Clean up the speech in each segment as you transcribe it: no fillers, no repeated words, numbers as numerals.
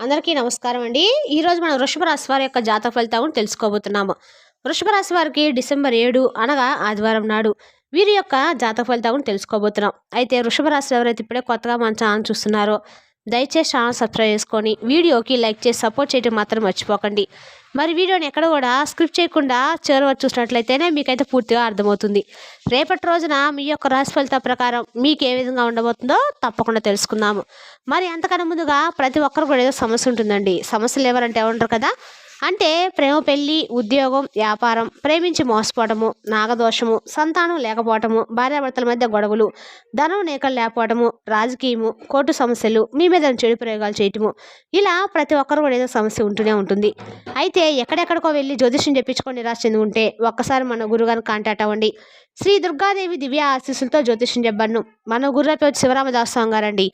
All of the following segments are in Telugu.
అందరికీ నమస్కారం అండి. ఈరోజు మనం వృషభ రాశి వారి యొక్క జాతక ఫలితాలను తెలుసుకోబోతున్నాము. వృషభ రాశి వారికి డిసెంబర్ 7 అనగా ఆదివారం నాడు వీరి యొక్క జాతక ఫలితాలను తెలుసుకోబోతున్నాం. అయితే వృషభ రాశి ఎవరైతే ఇప్పుడే కొత్తగా మన ఛానల్ చూస్తున్నారో దయచేసి ఛానల్ సబ్స్క్రైబ్ చేసుకొని వీడియోకి లైక్ చేసి సపోర్ట్ చేయడం మాత్రం మర్చిపోకండి. మరి వీడియోని ఎక్కడ కూడా స్క్రిప్ట్ చేయకుండా చివరి వరకు చూసినట్లయితేనే మీకైతే పూర్తిగా అర్థమవుతుంది. రేపటి రోజున మీ యొక్క రాశి ఫలిత ప్రకారం మీకు ఏ విధంగా ఉండబోతుందో తప్పకుండా తెలుసుకుందాము. మరి అంతకన్నా ముందుగా ప్రతి ఒక్కరు కూడా ఏదో సమస్య ఉంటుందండి. సమస్యలు ఎవరంటే ఏమంటారు కదా, అంటే ప్రేమ, పెళ్లి, ఉద్యోగం, వ్యాపారం, ప్రేమించి మోసపోవటము, నాగదోషము, సంతానం లేకపోవటము, భార్యాభర్తల మధ్య గొడవలు, ధనం నేకలు లేకపోవటము, రాజకీయము, కోర్టు సమస్యలు, మీ మీద చెడు ప్రయోగాలు చేయటము, ఇలా ప్రతి ఒక్కరు కూడా ఏదో సమస్య ఉంటూనే ఉంటుంది. అయితే ఎక్కడెక్కడికో వెళ్ళి జ్యోతిష్యం చెప్పించుకొని నిరాశ చెంది ఉంటే ఒక్కసారి మన గురుగారిని కాంటాక్ట్ అవ్వండి. శ్రీ దుర్గాదేవి దివ్య ఆశీస్సులతో జ్యోతిష్యం చెప్పను. మన గురుగారి పేరు శివరామదాస్ స్వామి గారండి.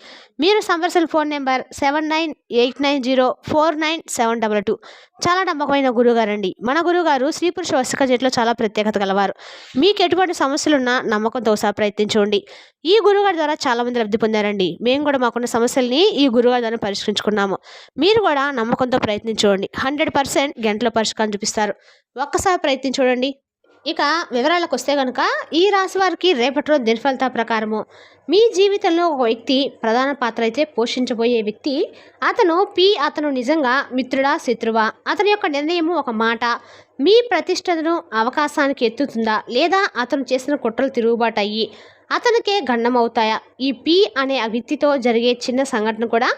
మీరు సంప్రదించిన ఫోన్ నెంబర్ 7989049722. చాలా నమ్మకమైన గురుగారండి. మన గురుగారు స్త్రీ పురుష వశిక జట్లో చాలా ప్రత్యేకత గలవారు. మీకు ఎటువంటి సమస్యలున్నా నమ్మకంతో ఒకసారి ప్రయత్నించండి. ఈ గురుగారి ద్వారా చాలా మంది లబ్ధి పొందారండి. మేము కూడా మాకున్న సమస్యల్ని ఈ గురుగారి ద్వారా పరిష్కరించుకున్నాము. మీరు కూడా నమ్మకంతో ప్రయత్నించండి. 100% గంటలో పరిష్కారం చూపిస్తారు. ఒక్కసారి ప్రయత్నించండి. ఇక వివరాలకు వస్తే కనుక ఈ రాశి వారికి రేపటి రోజు దినఫలిత ప్రకారము మీ జీవితంలో ఒక వ్యక్తి ప్రధాన పాత్ర అయితే పోషించబోయే వ్యక్తి. అతను నిజంగా మిత్రుడా, శత్రువా? అతని యొక్క నిర్ణయము ఒక మాట మీ ప్రతిష్టను అవకాశానికి ఎత్తుతుందా, లేదా అతను చేసిన కుట్రలు తిరుగుబాటు అయ్యి అతనికే గండమవుతాయా? ఈ పి అనే ఆ వ్యక్తితో జరిగే చిన్న సంఘటన కూడా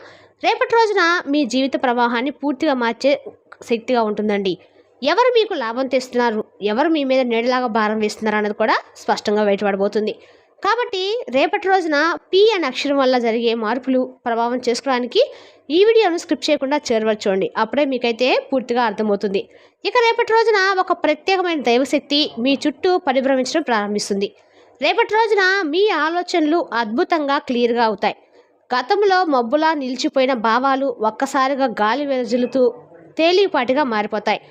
రేపటి రోజున మీ జీవిత ప్రవాహాన్ని పూర్తిగా మార్చే శక్తిగా ఉంటుందండి. ఎవరు మీకు లాభం తెస్తున్నారు, ఎవరు మీ మీద నీడలాగా భారం వేస్తున్నారు అన్నది కూడా స్పష్టంగా బయటపడబోతుంది. కాబట్టి రేపటి రోజున పి అనే అక్షరం వల్ల జరిగే మార్పులు ప్రభావం చేసుకోవడానికి ఈ వీడియోను స్క్రిప్ట్ చేయకుండా చేరవచ్చండి. అప్పుడే మీకైతే పూర్తిగా అర్థమవుతుంది. ఇక రేపటి రోజున ఒక ప్రత్యేకమైన దైవశక్తి మీ చుట్టూ పరిభ్రమించడం ప్రారంభిస్తుంది. రేపటి రోజున మీ ఆలోచనలు అద్భుతంగా క్లియర్గా అవుతాయి. గతంలో మబ్బులా నిలిచిపోయిన భావాలు ఒక్కసారిగా గాలి వెదజల్లుతూ తేలికపాటిగా మారిపోతాయి.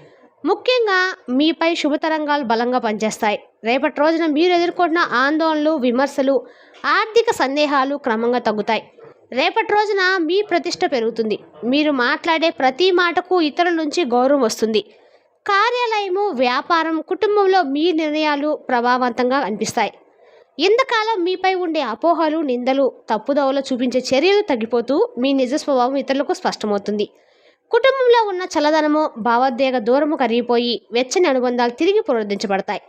ముఖ్యంగా మీపై శుభతరంగాలు బలంగా పనిచేస్తాయి. రేపటి రోజున మీరు ఎదుర్కొన్న ఆందోళనలు, విమర్శలు, ఆర్థిక సందేహాలు క్రమంగా తగ్గుతాయి. రేపటి రోజున మీ ప్రతిష్ట పెరుగుతుంది. మీరు మాట్లాడే ప్రతి మాటకు ఇతరుల నుంచి గౌరవం వస్తుంది. కార్యాలయము, వ్యాపారం, కుటుంబంలో మీ నిర్ణయాలు ప్రభావవంతంగా అనిపిస్తాయి. ఇంతకాలం మీపై ఉండే అపోహలు, నిందలు, తప్పుదోవలు చూపించే చర్యలు తగ్గిపోతూ మీ నిజ స్వభావం ఇతరులకు స్పష్టమవుతుంది. కుటుంబంలో ఉన్న చల్లదనము, భావోద్వేగ దూరము కరిగిపోయి వెచ్చని అనుబంధాలు తిరిగి పునరుద్ధరించబడతాయి.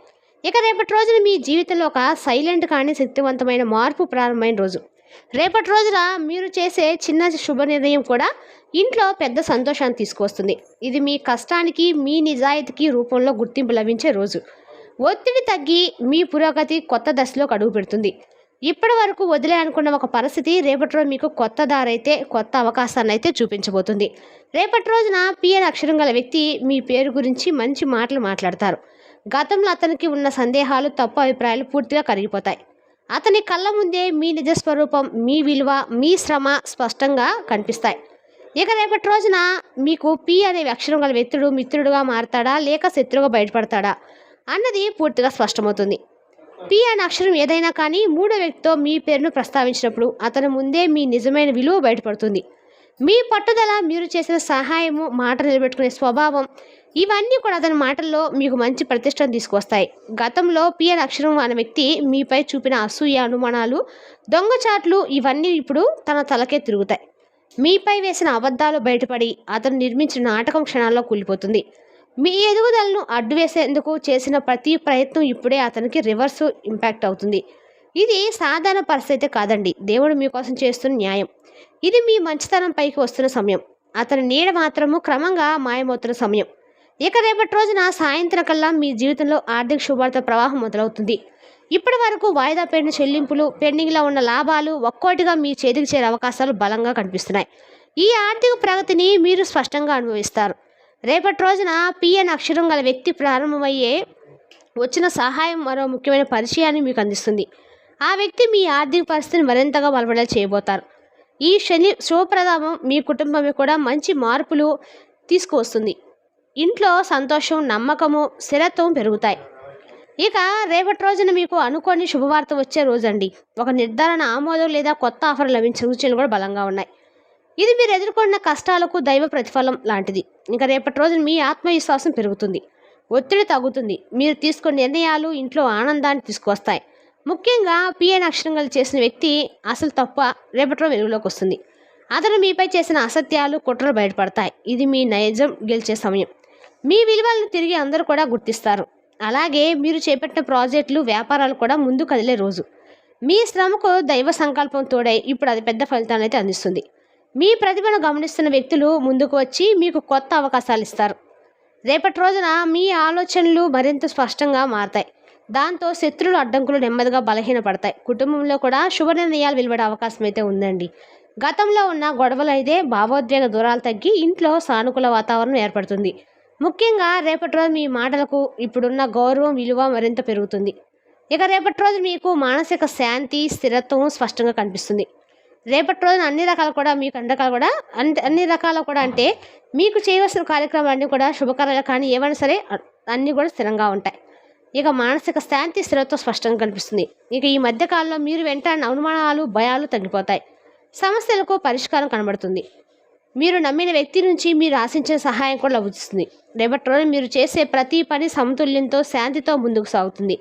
ఇక రేపటి రోజున మీ జీవితంలో ఒక సైలెంట్ కానీ శక్తివంతమైన మార్పు ప్రారంభమైన రోజు. రేపటి రోజున మీరు చేసే చిన్న శుభ నిర్ణయం కూడా ఇంట్లో పెద్ద సంతోషాన్ని తీసుకువస్తుంది. ఇది మీ కష్టానికి, మీ నిజాయితీకి రూపంలో గుర్తింపు లభించే రోజు. ఒత్తిడి తగ్గి మీ పురోగతి కొత్త దశలోకి అడుగు పెడుతుంది. ఇప్పటి వరకు వదిలే అనుకున్న ఒక పరిస్థితి రేపటి రోజు మీకు కొత్త దారైతే, కొత్త అవకాశాన్ని అయితే చూపించబోతుంది. రేపటి రోజున పి అనే అక్షరం గల వ్యక్తి మీ పేరు గురించి మంచి మాటలు మాట్లాడతారు. గతంలో అతనికి ఉన్న సందేహాలు, తప్పు అభిప్రాయాలు పూర్తిగా కరిగిపోతాయి. అతని కళ్ళ ముందే మీ నిజస్వరూపం, మీ విలువ, మీ శ్రమ స్పష్టంగా కనిపిస్తాయి. ఇక రేపటి రోజున మీకు పి అనే అక్షరం గల వ్యక్తుడు మిత్రుడుగా మారతాడా, లేక శత్రువుగా బయటపడతాడా అన్నది పూర్తిగా స్పష్టమవుతుంది. పి అనే అక్షరం ఏదైనా కానీ మూడో వ్యక్తితో మీ పేరును ప్రస్తావించినప్పుడు అతని ముందే మీ నిజమైన విలువ బయటపడుతుంది. మీ పట్టుదల, మీరు చేసిన సహాయము, మాట నిలబెట్టుకునే స్వభావం, ఇవన్నీ కూడా అతని మాటల్లో మీకు మంచి ప్రతిష్టను తీసుకొస్తాయి. గతంలో పి అనే అక్షరం అనే వ్యక్తి మీపై చూపిన అసూయ, అనుమానాలు, దొంగచాట్లు ఇవన్నీ ఇప్పుడు తన తలకే తిరుగుతాయి. మీపై వేసిన అబద్ధాలు బయటపడి అతను నిర్మించిన నాటకం క్షణాల్లో కూలిపోతుంది. మీ ఎదుగుదలను అడ్డు వేసేందుకు చేసిన ప్రతి ప్రయత్నం ఇప్పుడే అతనికి రివర్స్ ఇంపాక్ట్ అవుతుంది. ఇది సాధారణ పరిస్థితి కాదండి, దేవుడు మీకోసం చేస్తున్న న్యాయం. ఇది మీ మంచితనం పైకి వస్తున్న సమయం. అతని నీడ మాత్రము క్రమంగా మాయమవుతున్న సమయం. ఇక రేపటి రోజున సాయంత్రం కల్లా మీ జీవితంలో ఆర్థిక శుభార్త ప్రవాహం మొదలవుతుంది. ఇప్పటి వరకు వాయిదా పడిన చెల్లింపులు, పెండింగ్లో ఉన్న లాభాలు ఒక్కోటిగా మీ చేతికి చేరే అవకాశాలు బలంగా కనిపిస్తున్నాయి. ఈ ఆర్థిక ప్రగతిని మీరు స్పష్టంగా అనుభవిస్తారు. రేపటి రోజున పి అనే అక్షరం గల వ్యక్తి ప్రారంభమయ్యే వచ్చిన సహాయం మరో ముఖ్యమైన పరిచయాన్ని మీకు అందిస్తుంది. ఆ వ్యక్తి మీ ఆర్థిక పరిస్థితిని మరింతగా బలపడేలా చేయబోతారు. ఈ శని శుభప్రదానం మీ కుటుంబం కూడా మంచి మార్పులు తీసుకువస్తుంది. ఇంట్లో సంతోషం, నమ్మకము, స్థిరత్వం పెరుగుతాయి. ఇక రేపటి రోజున మీకు అనుకోని శుభవార్త వచ్చే రోజండి. ఒక నిర్ధారణ, ఆమోదం లేదా కొత్త ఆఫర్ లభించే సూచనలు కూడా బలంగా ఉన్నాయి. ఇది మీరు ఎదుర్కొన్న కష్టాలకు దైవ ప్రతిఫలం లాంటిది. ఇక రేపటి రోజున మీ ఆత్మవిశ్వాసం పెరుగుతుంది. ఒత్తిడి తగ్గుతుంది. మీరు తీసుకున్న నిర్ణయాలు ఇంట్లో ఆనందాన్ని తీసుకొస్తాయి. ముఖ్యంగా పిఎన్ అక్షరంగా చేసిన వ్యక్తి అసలు తప్ప రేపటి రోజు వెలుగులోకి వస్తుంది. అతను మీపై చేసిన అసత్యాలు, కుట్రలు బయటపడతాయి. ఇది మీ నైజం గెలిచే సమయం. మీ విలువలను తిరిగి అందరూ కూడా గుర్తిస్తారు. అలాగే మీరు చేపట్టిన ప్రాజెక్టులు, వ్యాపారాలు కూడా ముందు కదిలే రోజు. మీ శ్రమకు దైవ సంకల్పం తోడై ఇప్పుడు అది పెద్ద ఫలితాన్ని అయితే అందిస్తుంది. మీ ప్రతిభను గమనిస్తున్న వ్యక్తులు ముందుకు వచ్చి మీకు కొత్త అవకాశాలు ఇస్తారు. రేపటి రోజున మీ ఆలోచనలు మరింత స్పష్టంగా మారతాయి. దాంతో శత్రువులు, అడ్డంకులు నెమ్మదిగా బలహీనపడతాయి. కుటుంబంలో కూడా శుభ నిర్ణయాలు వెలువడే అవకాశం అయితే ఉందండి. గతంలో ఉన్న గొడవలు అయితే భావోద్వేగ దూరాలు తగ్గి ఇంట్లో సానుకూల వాతావరణం ఏర్పడుతుంది. ముఖ్యంగా రేపటి రోజు మీ మాటలకు ఇప్పుడున్న గౌరవం, విలువ మరింత పెరుగుతుంది. ఇక రేపటి రోజు మీకు మానసిక శాంతి, స్థిరత్వం స్పష్టంగా కనిపిస్తుంది. రేపటి రోజున అన్ని రకాలు కూడా మీకు అన్ని రకాల కూడా అంటే మీకు చేయవలసిన కార్యక్రమాలన్నీ కూడా శుభకరాలు కానీ ఏమైనా సరే అన్నీ కూడా స్థిరంగా ఉంటాయి. ఇక మానసిక శాంతి, స్థిరత్వం స్పష్టంగా కనిపిస్తుంది. ఇక ఈ మధ్యకాలంలో మీరు వెంటనే అనుమానాలు, భయాలు తగ్గిపోతాయి. సమస్యలకు పరిష్కారం కనబడుతుంది. మీరు నమ్మిన వ్యక్తి నుంచి మీరు ఆశించిన సహాయం కూడా లభిస్తుంది. రేపటి రోజు మీరు చేసే ప్రతి పని సమతుల్యంతో, శాంతితో ముందుకు సాగుతుంది.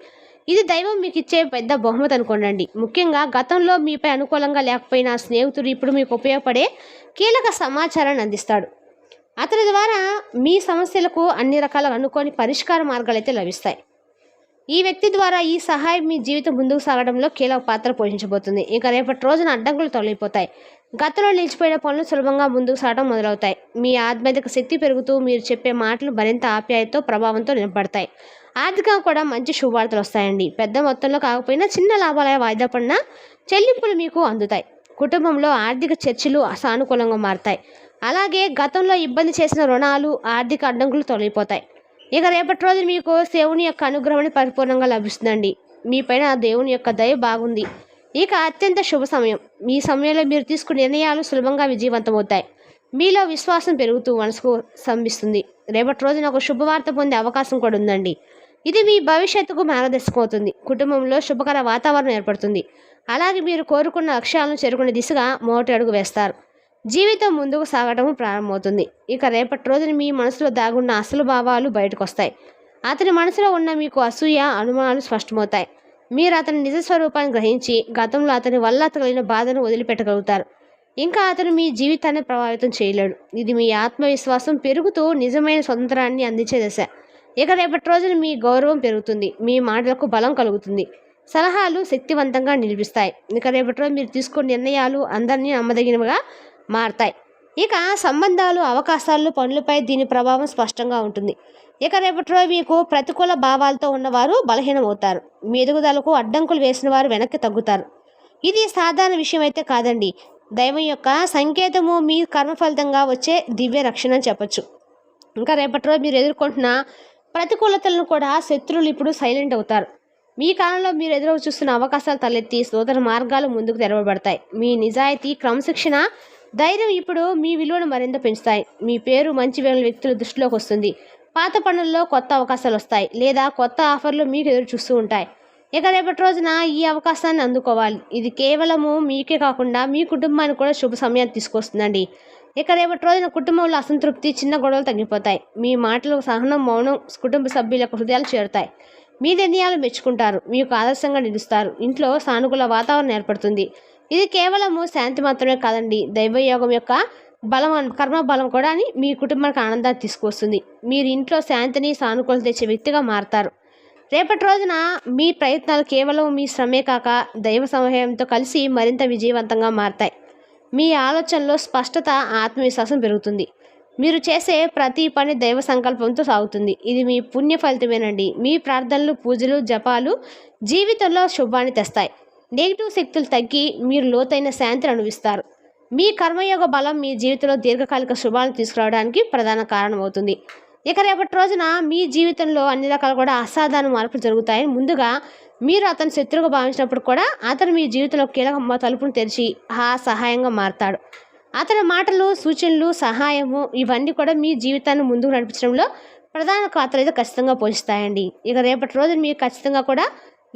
ఇది దైవం మీకు ఇచ్చే పెద్ద బహుమతి అనుకోండి. ముఖ్యంగా గతంలో మీపై అనుకూలంగా లేకపోయినా స్నేహితుడు ఇప్పుడు మీకు ఉపయోగపడే కీలక సమాచారాన్ని అందిస్తాడు. అతని ద్వారా మీ సమస్యలకు అన్ని రకాల అనుకోని పరిష్కార మార్గాలు అయితే లభిస్తాయి. ఈ వ్యక్తి ద్వారా ఈ సహాయం మీ జీవితం ముందుకు సాగడంలో కీలక పాత్ర పోషించబోతుంది. ఇక రేపటి రోజున అడ్డంకులు తొలగిపోతాయి. గతంలో నిలిచిపోయిన పనులు సులభంగా ముందుకు సాగడం మొదలవుతాయి. మీ ఆధ్యాత్మిక శక్తి పెరుగుతూ మీరు చెప్పే మాటలు మరింత ఆప్యాయతతో, ప్రభావంతో నింపబడతాయి. ఆర్థికంగా కూడా మంచి శుభవార్తలు వస్తాయండి. పెద్ద మొత్తంలో కాకపోయినా చిన్న లాభాల వాయిదా పడిన చెల్లింపులు మీకు అందుతాయి. కుటుంబంలో ఆర్థిక చర్చలు సానుకూలంగా మారతాయి. అలాగే గతంలో ఇబ్బంది చేసిన రుణాలు, ఆర్థిక అడ్డంకులు తొలగిపోతాయి. ఇక రేపటి రోజు మీకు దేవుని యొక్క అనుగ్రహం పరిపూర్ణంగా లభిస్తుందండి. మీపైన దేవుని యొక్క దయ బాగుంది. ఇక అత్యంత శుభ సమయం. ఈ సమయంలో మీరు తీసుకునే నిర్ణయాలు సులభంగా విజయవంతమవుతాయి. మీలో విశ్వాసం పెరుగుతూ మనసుకు సంభిస్తుంది. రేపటి రోజున ఒక శుభవార్త పొందే అవకాశం కూడా ఉందండి. ఇది మీ భవిష్యత్తుకు మార్గదర్శకం అవుతుంది. కుటుంబంలో శుభకర వాతావరణం ఏర్పడుతుంది. అలాగే మీరు కోరుకున్న లక్ష్యాలను చేరుకునే దిశగా మొదటి అడుగు వేస్తారు. జీవితం ముందుకు సాగటం ప్రారంభమవుతుంది. ఇక రేపటి రోజున మీ మనసులో దాగున్న అసలు భావాలు బయటకు వస్తాయి. అతని మనసులో ఉన్న మీకు అసూయ, అనుమానాలు స్పష్టమవుతాయి. మీరు అతని నిజ స్వరూపాన్ని గ్రహించి గతంలో అతని వల్ల కలిగిన బాధను వదిలిపెట్టగలుగుతారు. ఇంకా అతను మీ జీవితాన్ని ప్రభావితం చేయలేడు. ఇది మీ ఆత్మవిశ్వాసం పెరుగుతూ నిజమైన స్వతంత్రాన్ని అందించే దశ. ఇక రేపటి రోజున మీ గౌరవం పెరుగుతుంది. మీ మాటలకు బలం కలుగుతుంది. సలహాలు శక్తివంతంగా నిలిపిస్తాయి. ఇక రేపటి రోజు మీరు తీసుకునే నిర్ణయాలు అందరినీ నమ్మదగినవిగా మారతాయి. ఇక సంబంధాలు, అవకాశాలు, పనులపై దీని ప్రభావం స్పష్టంగా ఉంటుంది. ఇక రేపటి రోజు మీకు ప్రతికూల భావాలతో ఉన్నవారు బలహీనమవుతారు. మీ ఎదుగుదలకు అడ్డంకులు వేసిన వారు వెనక్కి తగ్గుతారు. ఇది సాధారణ విషయం అయితే కాదండి. దైవం యొక్క సంకేతము, మీ కర్మ ఫలితంగా వచ్చే దివ్య రక్షణ అని చెప్పచ్చు. ఇంకా రేపటి రోజు మీరు ఎదుర్కొంటున్న ప్రతికూలతలను కూడా శత్రువులు ఇప్పుడు సైలెంట్ అవుతారు. మీ కాలంలో మీరు ఎదురు చూస్తున్న అవకాశాలు తలెత్తి నూతన మార్గాలు ముందుకు తెరవబడతాయి. మీ నిజాయితీ, క్రమశిక్షణ, ధైర్యం ఇప్పుడు మీ విలువను మరింత పెంచుతాయి. మీ పేరు మంచి వ్యక్తుల దృష్టిలోకి వస్తుంది. పాత పనుల్లో కొత్త అవకాశాలు వస్తాయి లేదా కొత్త ఆఫర్లు మీకు ఎదురు చూస్తూ ఉంటాయి. ఇక రేపటి రోజున ఈ అవకాశాన్ని అందుకోవాలి. ఇది కేవలము మీకే కాకుండా మీ కుటుంబానికి కూడా శుభ సమయాన్ని తీసుకొస్తుందండి. ఇక రేపటి రోజున కుటుంబంలో అసంతృప్తి, చిన్న గొడవలు తగ్గిపోతాయి. మీ మాటలు, సహనం, మౌనం కుటుంబ సభ్యుల హృదయాలు చేరుతాయి. మీ నిర్ణయాలు మెచ్చుకుంటారు. మీకు ఆదర్శంగా నిలుస్తారు. ఇంట్లో సానుకూల వాతావరణం ఏర్పడుతుంది. ఇది కేవలము శాంతి మాత్రమే కాదండి, దైవయోగం యొక్క బలం, కర్మ బలం కూడా అని మీ కుటుంబానికి ఆనందాన్ని తీసుకొస్తుంది. మీరు ఇంట్లో శాంతిని, సానుకూలత తెచ్చే వ్యక్తిగా మారతారు. రేపటి రోజున మీ ప్రయత్నాలు కేవలం మీ శ్రమే కాక దైవ సహాయంతో కలిసి మరింత విజయవంతంగా మారతాయి. మీ ఆలోచనలో స్పష్టత, ఆత్మవిశ్వాసం పెరుగుతుంది. మీరు చేసే ప్రతి పని దైవ సంకల్పంతో సాగుతుంది. ఇది మీ పుణ్య ఫలితమేనండి. మీ ప్రార్థనలు, పూజలు, జపాలు జీవితంలో శుభాన్ని తెస్తాయి. నెగిటివ్ శక్తులు తగ్గి మీరు లోతైన శాంతిని అనుభవిస్తారు. మీ కర్మయోగ బలం మీ జీవితంలో దీర్ఘకాలిక శుభాలను తీసుకురావడానికి ప్రధాన కారణమవుతుంది. ఇక రేపటి రోజున మీ జీవితంలో అన్ని రకాలు కూడా అసాధారణ మార్పులు జరుగుతాయి. ముందుగా మీరు అతని శత్రువుగా భావించినప్పుడు కూడా అతను మీ జీవితంలో కీలక తలుపును తెరిచి సహాయంగా మారతాడు. అతని మాటలు, సూచనలు, సహాయము ఇవన్నీ కూడా మీ జీవితాన్ని ముందుకు నడిపించడంలో ప్రధాన పాత్ర అయితే ఖచ్చితంగా పోషిస్తాయండి. ఇక రేపటి రోజున మీకు ఖచ్చితంగా కూడా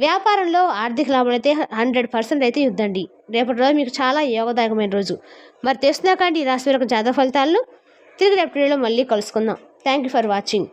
వ్యాపారంలో ఆర్థిక లాభాలు అయితే 100% అయితే ఇద్దండి. రేపటి రోజు మీకు చాలా యోగదాయకమైన రోజు. మరి తెలుసుకున్నాకండి ఈ రాశి వారికి జాతక ఫలితాలను. తిరిగి రేపటి వీడియోలో మళ్ళీ కలుసుకుందాం. Thank you for watching.